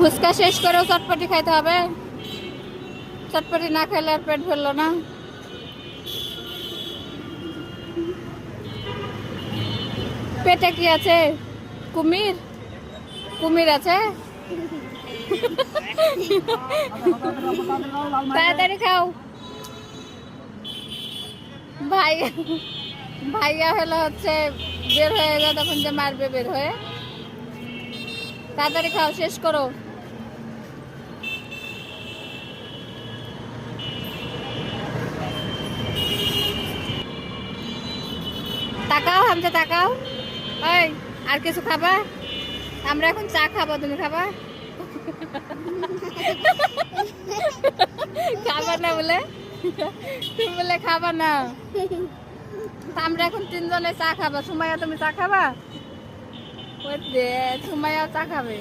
ফুচকা শেষ করেও চটপটি খাইতে হবে। চটপটি না খেলে আর পেট ভরলো না। পেটে কি আছে? কুমির, কুমির আছে। তাড়াতাড়ি খাও। ভাই ভাইয়া হলো হচ্ছে বের হয়ে যায় তখন যে মারবে বের হয়ে। তাড়াতাড়ি খাও, শেষ করো। তাকাও, হামজা তাকাও। ওই, আর কিছু খাবা? আমরা এখন চা খাবো, তুমি খাবা? খাবা না বলে? তুমি বলে খাবা না। আমরা এখন তিনজনে চা খাবা। সুমাইয়া তুমি চা খাবা? ওই দে, সুমাইয়া চা খাবে।